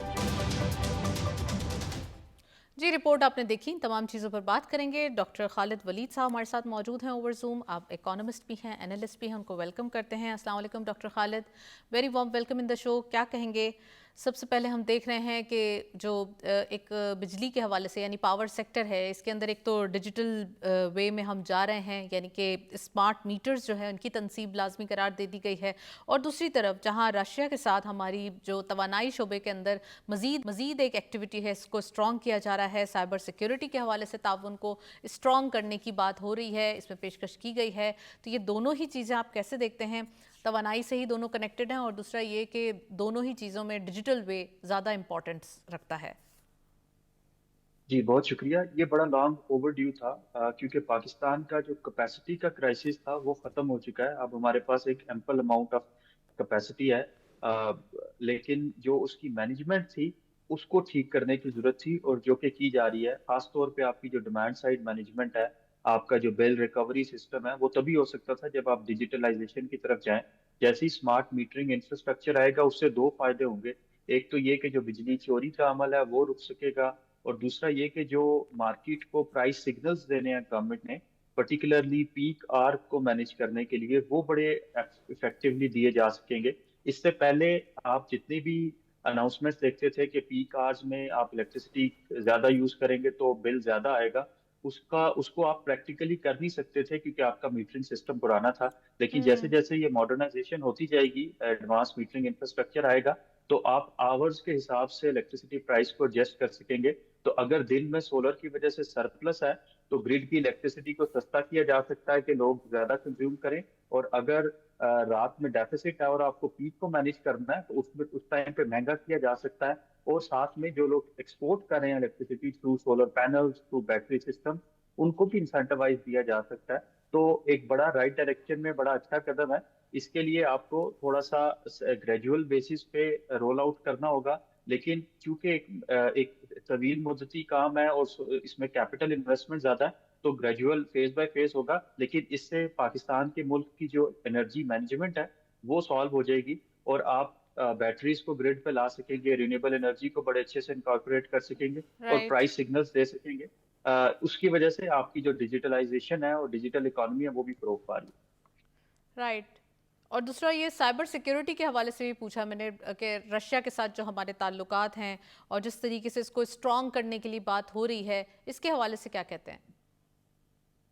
जी, रिपोर्ट आपने देखी। इन तमाम चीज़ों पर बात करेंगे। डॉक्टर खालिद वलीद साहब हमारे साथ मौजूद हैं ओवर जूम। आप इकोनॉमिस्ट भी हैं, एनालिस्ट भी हैं, उनको वेलकम करते हैं। अस्सलाम वालेकुम doctor Khalid, very warm welcome in the show. क्या कहेंगे? सबसे पहले हम देख रहे हैं कि जो एक बिजली के हवाले से यानी पावर सेक्टर है, इसके अंदर एक तो डिजिटल वे में हम जा रहे हैं, यानी कि स्मार्ट मीटर्स जो है उनकी तनसीब लाजमी करार दे दी गई है। और दूसरी तरफ जहां रशिया के साथ हमारी जो तवानाई शोबे के अंदर मज़ीद एक एक्टिविटी है, इसको स्ट्रॉन्ग किया जा रहा है। साइबर सिक्योरिटी के हवाले से ताउन को स्ट्रॉन्ग करने की बात हो रही है, इसमें पेशकश की गई है। तो ये दोनों ही चीज़ें आप कैसे देखते हैं? तवानाई से ही दोनों कनेक्टेड हैं और दूसरा ये कि दोनों ही चीज़ों में डिजिटल वे ज़्यादा इम्पोर्टेंस रखता है। जी बहुत शुक्रिया। ये बड़ा लॉन्ग ओवरड्यू था क्योंकि पाकिस्तान का जो कैपेसिटी का क्राइसिस था वो ख़त्म हो चुका है। अब हमारे पास एक एम्पल अमाउंट ऑफ कैपेसिटी है, अ, लेकिन जो उसकी मैनेजमेंट थी उसको ठीक करने की ज़रूरत थी और जो कि की जा रही है। ख़ास तौर पे आपकी जो डिमांड साइड मैनेजमेंट है, आपका जो बिल रिकवरी सिस्टम है, वो तभी हो सकता था जब आप डिजिटलाइजेशन की तरफ जाएं। जैसे ही स्मार्ट मीटरिंग इंफ्रास्ट्रक्चर आएगा उससे दो फायदे होंगे। एक तो ये कि जो बिजली चोरी का अमल है वो रुक सकेगा, और दूसरा ये कि जो मार्केट को प्राइस सिग्नल्स देने हैं गवर्नमेंट ने, पर्टिकुलरली पीक आवर को मैनेज करने के लिए, वो बड़े इफेक्टिवली दिए जा सकेंगे। इससे पहले आप जितनी भी अनाउंसमेंट्स देखते थे कि पीक आवर्स में आप इलेक्ट्रिसिटी ज्यादा यूज करेंगे तो बिल ज्यादा आएगा, उसका उसको आप प्रैक्टिकली कर नहीं सकते थे क्योंकि आपका मीटरिंग सिस्टम पुराना था। लेकिन जैसे हम्म। जैसे ये मॉडर्नाइजेशन होती जाएगी, एडवांस मीटरिंग इंफ्रास्ट्रक्चर आएगा, तो आप आवर्स के हिसाब से इलेक्ट्रिसिटी प्राइस को एडजस्ट कर सकेंगे। तो अगर दिन में सोलर की वजह से सरप्लस है तो ग्रिड की इलेक्ट्रिसिटी को सस्ता किया जा सकता है कि लोग ज्यादा कंज्यूम करें, और अगर रात में डेफिसिट है और आपको पीक को मैनेज करना है तो उसमें उस टाइम पे महंगा किया जा सकता है। और साथ में जो लोग एक्सपोर्ट कर रहे हैं electricity through solar panels, through battery system, उनको भी इंसेंटिवाइज दिया जा सकता है। तो एक बड़ा राइट डायरेक्शन में बड़ा अच्छा कदम है। इसके लिए आपको थोड़ा सा ग्रेजुअल बेसिस पे रोल आउट करना होगा, लेकिन चूंकि एक तवील मुद्दती काम है और इसमें कैपिटल इन्वेस्टमेंट ज्यादा है, तो ग्रेजुअल फेज बाय फेज होगा। लेकिन इससे पाकिस्तान के मुल्क की जो एनर्जी मैनेजमेंट है वो सॉल्व हो जाएगी, और आप बैटरीज को ग्रिड पे ला सकेंगे, रिन्यूएबल एनर्जी को बड़े अच्छे से इनकॉर्पोरेट कर सकेंगे और राइट। प्राइस सिग्नल्स दे सकेंगे। उसकी वजह से आपकी जो डिजिटलाइजेशन है और डिजिटल इकोनॉमी है वो भी फरोग पा रही है। राइट। और दूसरा ये साइबर सिक्योरिटी के हवाले से भी पूछा मैंने कि रशिया के साथ जो हमारे ताल्लुकात हैं और जिस तरीके से इसको स्ट्रॉन्ग करने के लिए बात हो रही है, इसके हवाले से क्या कहते हैं?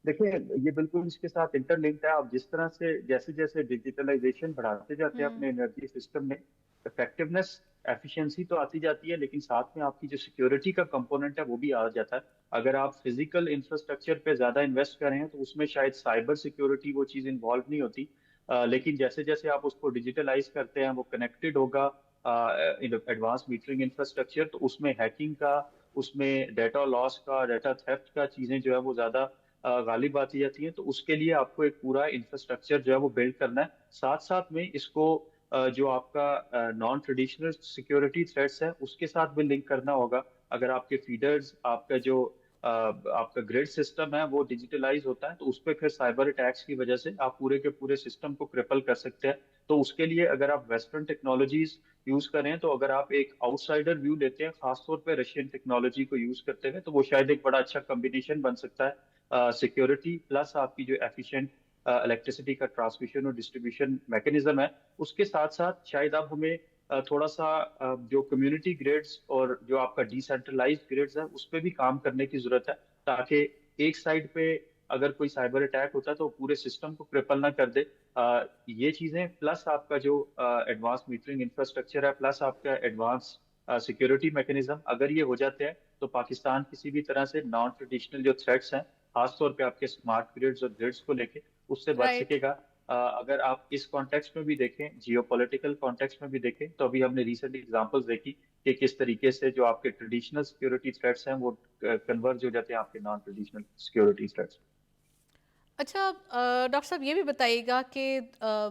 देखिए, ये बिल्कुल इसके साथ इंटरलिंक्ड है। आप जिस तरह से जैसे जैसे डिजिटलाइजेशन बढ़ाते जाते हैं हम्म। अपने एनर्जी सिस्टम में, इफेक्टिवनेस, एफिशिएंसी तो आती जाती है, लेकिन साथ में आपकी जो सिक्योरिटी का कंपोनेंट है वो भी आ जाता है। अगर आप फिजिकल इंफ्रास्ट्रक्चर पे ज्यादा इन्वेस्ट कर रहे हैं तो उसमें शायद साइबर सिक्योरिटी वो चीज इन्वॉल्व नहीं होती, लेकिन जैसे जैसे आप उसको डिजिटलाइज करते हैं वो कनेक्टेड होगा एडवांस मीटरिंग इंफ्रास्ट्रक्चर, तो उसमें हैकिंग का, उसमें डेटा लॉस का, डेटा थेफ्ट का चीजें जो है वो ज्यादा गालिब आती जाती हैं। तो उसके लिए आपको एक पूरा इंफ्रास्ट्रक्चर जो है वो बिल्ड करना है। साथ साथ में इसको जो आपका नॉन ट्रेडिशनल सिक्योरिटी थ्रेट्स है उसके साथ भी लिंक करना होगा। अगर आपके फीडर्स, आपका जो आपका ग्रिड सिस्टम है वो डिजिटलाइज होता है तो उस पर फिर साइबर अटैक्स की वजह से आप पूरे के पूरे सिस्टम को क्रिपल कर सकते हैं। तो उसके लिए अगर आप वेस्टर्न टेक्नोलॉजीज यूज करें, तो अगर आप एक आउटसाइडर व्यू लेते हैं खासतौर पे रशियन टेक्नोलॉजी को यूज करते हुए, तो वो शायद एक बड़ा अच्छा कॉम्बिनेशन बन सकता है। सिक्योरिटी प्लस आपकी जो एफिशिएंट इलेक्ट्रिसिटी का ट्रांसमिशन और डिस्ट्रीब्यूशन मैकेनिज्म है, उसके साथ साथ शायद अब हमें थोड़ा सा जो कम्युनिटी ग्रिड्स और जो आपका डिसेंट्रलाइज्ड ग्रिड्स है उस पर भी काम करने की जरूरत है, ताकि एक साइड पे अगर कोई साइबर अटैक होता है तो पूरे सिस्टम को क्रिपल ना कर दे। ये चीजें प्लस आपका जो एडवांस मीटरिंग इंफ्रास्ट्रक्चर है, प्लस आपका एडवांस सिक्योरिटी मैकेनिज्म, अगर ये हो जाते हैं तो पाकिस्तान किसी भी तरह से नॉन ट्रेडिशनल जो थ्रेट्स हैं, खासतौर पे आपके स्मार्ट ग्रिड्स और ग्रिड्स को लेके, उससे बच राइट। सकेगा। अगर आप इस कॉन्टेक्स्ट में भी देखें, जियोपॉलिटिकल कॉन्टेक्स्ट में भी देखें, तो अभी हमने रिसेंट एग्जांपल्स देखी कि किस तरीके से जो आपके ट्रेडिशनल सिक्योरिटी थ्रेट्स हैं वो कन्वर्ज हो जाते हैं आपके नॉन ट्रेडिशनल सिक्योरिटी थ्रेट्स। अच्छा, डॉक्टर साहब ये भी बताइएगा कि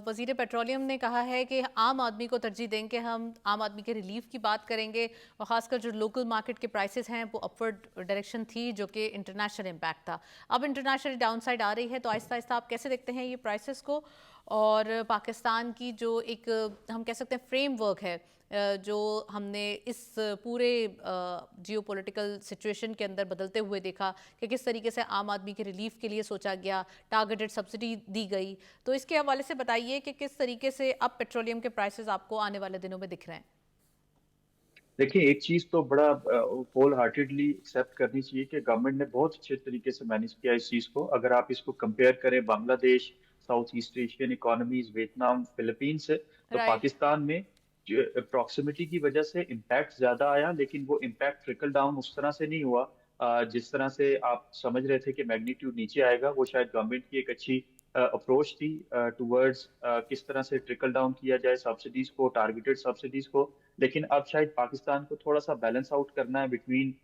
वज़ीर पेट्रोलियम ने कहा है कि आम आदमी को तरजीह देंगे, हम आम आदमी के रिलीफ की बात करेंगे और ख़ासकर जो लोकल मार्केट के प्राइसेस हैं वो अपवर्ड डायरेक्शन थी जो कि इंटरनेशनल इम्पैक्ट था। अब इंटरनेशनल डाउनसाइड आ रही है तो आहिस्ता आहिस्ता आप कैसे देखते हैं ये प्राइसेस को, और पाकिस्तान की जो एक हम कह सकते हैं फ्रेमवर्क है जो हमने इस पूरे जियोपॉलिटिकल सिचुएशन के अंदर बदलते हुए देखा कि किस तरीके से आम आदमी के रिलीफ के लिए सोचा गया, टारगेटेड सब्सिडी दी गई, तो इसके हवाले से बताइए कि किस तरीके से अब पेट्रोलियम के प्राइसेस आपको आने वाले दिनों में दिख रहे हैं। देखिए, एक चीज तो बड़ा होल हार्टेडली एक्सेप्ट करनी चाहिए कि गवर्नमेंट ने बहुत अच्छे तरीके से मैनेज किया इस चीज को। अगर आप इसको कंपेयर करें Bangladesh, south east Asian economies, Vietnam, Philippines से, तो राइट। पाकिस्तान में प्रॉक्सिमिटी की वजह से इम्पैक्ट ज्यादा आया, लेकिन वो इम्पैक्ट ट्रिकल डाउन उस तरह से नहीं हुआ जिस तरह से आप समझ रहे थे कि मैग्नीट्यूड नीचे आएगा। वो शायद गवर्नमेंट की एक अच्छी अप्रोच थी टुवर्ड्स किस तरह से ट्रिकल डाउन किया जाए सब्सिडीज को, टारगेटेड सब्सिडीज को। लेकिन अब शायद पाकिस्तान को थोड़ा सा बैलेंस आउट करना है between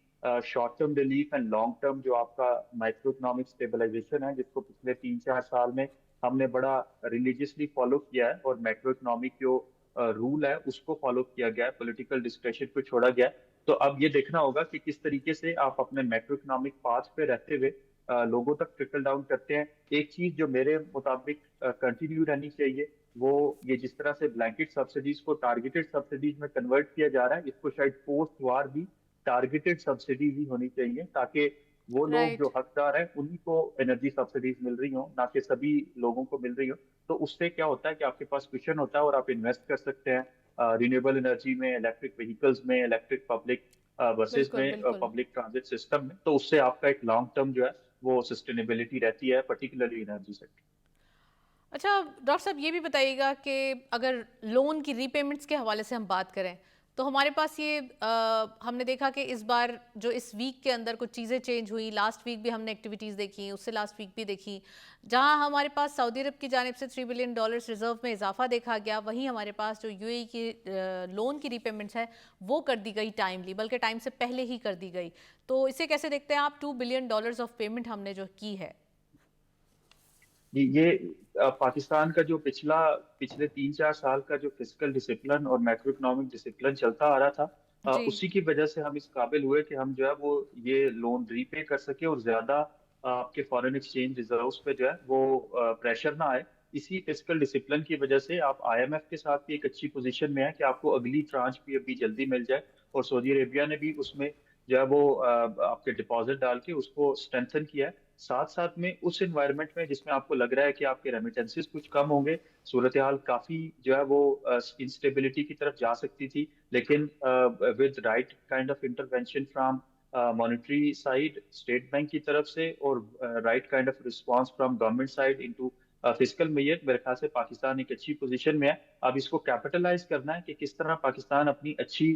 short term relief and long term जो आपका माइक्रो इकोनॉमिक स्टेबलाइजेशन है, जिसको पिछले 3-4 साल में हमने बड़ा रिलीजियसली फॉलो किया है, और मैक्रो इकोनॉमिक जो रूल है उसको फॉलो किया गया है, पॉलिटिकल डिस्क्रेशन को छोड़ा गया है। तो अब ये देखना होगा कि किस तरीके से आप अपने मैक्रो इकोनॉमिक पाथ पे रहते हुए लोगों तक ट्रिकल डाउन करते हैं। एक चीज जो मेरे मुताबिक कंटिन्यू रहनी चाहिए, वो ये जिस तरह से ब्लैंकेट सब्सिडीज को टारगेटेड सब्सिडीज में कन्वर्ट किया जा रहा है, इसको शायद पोस्ट वार भी टारगेटेड सब्सिडीज ही होनी चाहिए, ताकि वो लोग जो राइट। हकदार हैं उन्हीं को एनर्जी सब्सिडीज मिल रही हो, ना कि सभी लोगों को मिल रही हो। तो उससे क्या होता है कि आपके पास क्वेश्चन होता है और आप इन्वेस्ट कर सकते हैं रिन्यूएबल एनर्जी में, इलेक्ट्रिक व्हीकल्स में, इलेक्ट्रिक पब्लिक बसेस बिल्कुल में, बिल्कुल। पब्लिक ट्रांजिट सिस्टम में। तो उससे आपका एक लॉन्ग टर्म जो है वो सस्टेनेबिलिटी रहती है, पर्टिकुलरली एनर्जी सेक्टर। अच्छा, डॉक्टर साहब ये भी बताइएगा कि अगर लोन की रीपेमेंट्स के हवाले से हम बात करें तो हमारे पास ये हमने देखा कि इस बार जो इस वीक के अंदर कुछ चीज़ें चेंज हुई, लास्ट वीक भी हमने एक्टिविटीज़ देखी, उससे लास्ट वीक भी देखी, जहां हमारे पास सऊदी अरब की जानिब से $3 बिलियन रिजर्व में इजाफा देखा गया, वहीं हमारे पास जो यूएई की लोन की रीपेमेंट्स है वो कर दी गई टाइमली, बल्कि टाइम से पहले ही कर दी गई। तो इसे कैसे देखते हैं आप, $2 बिलियन ऑफ पेमेंट हमने जो की है? ये पाकिस्तान का जो पिछले 3-4 साल का जो फिजिकल डिसिप्लिन और मैक्रो इकोनॉमिक डिसिप्लिन चलता आ रहा था, जी। उसी की वजह से हम इस काबिल हुए कि हम जो है वो ये लोन रीपे कर सके, और ज्यादा आपके फॉरेन एक्सचेंज रिजर्व्स पे जो है वो प्रेशर ना आए। इसी फिजिकल डिसिप्लिन की वजह से आप आईएमएफ के साथ भी एक अच्छी पोजीशन में है कि आपको अगली ट्रांच भी अभी जल्दी मिल जाए, और सऊदी अरेबिया ने भी उसमें जो है वो आपके डिपॉजिट डाल के उसको स्ट्रेंथन किया है। साथ साथ में उस एनवायरनमेंट में जिसमें आपको लग रहा है कि आपके रेमिटेंसेस कुछ कम होंगे, सूरत हाल काफी जो है वो इंस्टेबिलिटी की तरफ जा सकती थी, लेकिन with right kind of intervention from monetary side, state bank की तरफ से, और right kind of response from government side into physical measure, मेरे ख्याल से पाकिस्तान एक अच्छी पोजीशन में है। अब इसको कैपिटलाइज करना है कि किस तरह पाकिस्तान अपनी अच्छी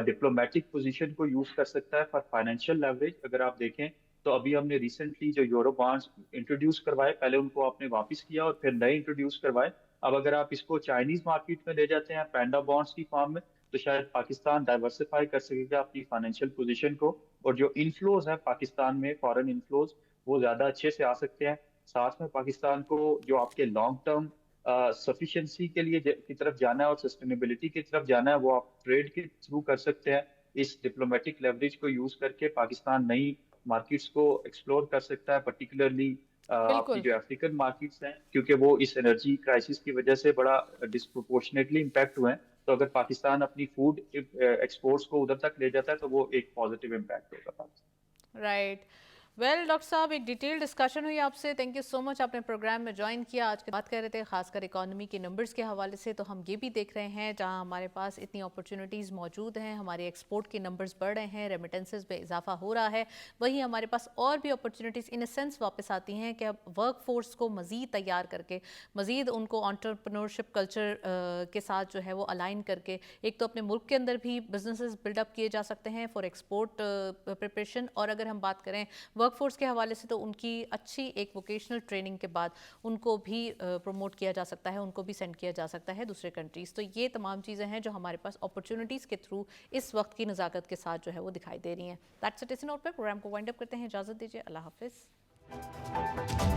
डिप्लोमेटिक पोजीशन को यूज कर सकता है फॉर फाइनेंशियल लेवरेज। अगर आप देखें तो अभी हमने रिसेंटली जो यूरो बॉन्ड्स इंट्रोड्यूस करवाए, पहले उनको आपने वापस किया और फिर नए इंट्रोड्यूस करवाए। अब अगर आप इसको चाइनीज मार्केट में ले जाते हैं पैंडा बॉन्ड्स की फॉर्म में, तो शायद पाकिस्तान डाइवर्सिफाई कर सकेगा अपनी फाइनेंशियल पोजीशन को, और जो इनफ्लोज है पाकिस्तान में, फॉरेन इनफ्लोज, वो ज्यादा अच्छे से आ सकते हैं। साथ में पाकिस्तान को जो आपके लॉन्ग टर्म सफिशिएंसी के लिए की तरफ जाना है और सस्टेनेबिलिटी की तरफ जाना है, वो आप ट्रेड के थ्रू कर सकते हैं। इस डिप्लोमेटिक लेवरेज को यूज करके पाकिस्तान नई मार्केट्स को एक्सप्लोर कर सकता है, पर्टिकुलरली आपकी बिल्कुल। जो अफ्रीकन मार्केट्स हैं, क्योंकि वो इस एनर्जी क्राइसिस की वजह से बड़ा डिस्प्रोपोर्शनेटली इम्पैक्ट हुए हैं। तो अगर पाकिस्तान अपनी फूड एक्सपोर्ट्स को उधर तक ले जाता है तो वो एक पॉजिटिव इम्पैक्ट होगा। राइट। वेल डॉक्टर साहब, एक डिटेल डिस्कशन हुई आपसे, थैंक यू सो मच, आपने प्रोग्राम में ज्वाइन किया। आज की बात कर रहे थे खासकर इकोनॉमी के नंबर्स के हवाले से, तो हम ये भी देख रहे हैं जहां हमारे पास इतनी अपॉर्चुनिटीज़ मौजूद हैं, हमारे एक्सपोर्ट के नंबर्स बढ़ रहे हैं, रेमिटेंसेस में इजाफा हो रहा है, वहीं हमारे पास और भी अपॉर्चुनिटीज़ इन अ सेंस वापस आती हैं कि अब वर्क फोर्स को मज़ीद तैयार करके, मज़ीद उनको एंटरप्रेन्योरशिप कल्चर के साथ जो है वो अलाइन करके, एक तो अपने मुल्क के अंदर भी बिजनेसेस बिल्डअप किए जा सकते हैं फॉर एक्सपोर्ट प्रिपरेशन, और अगर हम बात करें वर्क वर्कफोर्स के हवाले से तो उनकी अच्छी एक वोकेशनल ट्रेनिंग के बाद उनको भी प्रमोट किया जा सकता है, उनको भी सेंड किया जा सकता है दूसरे कंट्रीज़। तो ये तमाम चीज़ें हैं जो हमारे पास अपॉर्चुनिटीज़ के थ्रू इस वक्त की नज़ाकत के साथ जो है वो दिखाई दे रही हैं। That's it. इस नोट पे प्रोग्राम को वाइंड अप करते हैं। इजाज़त दीजिए। अल्लाह हाफिज़।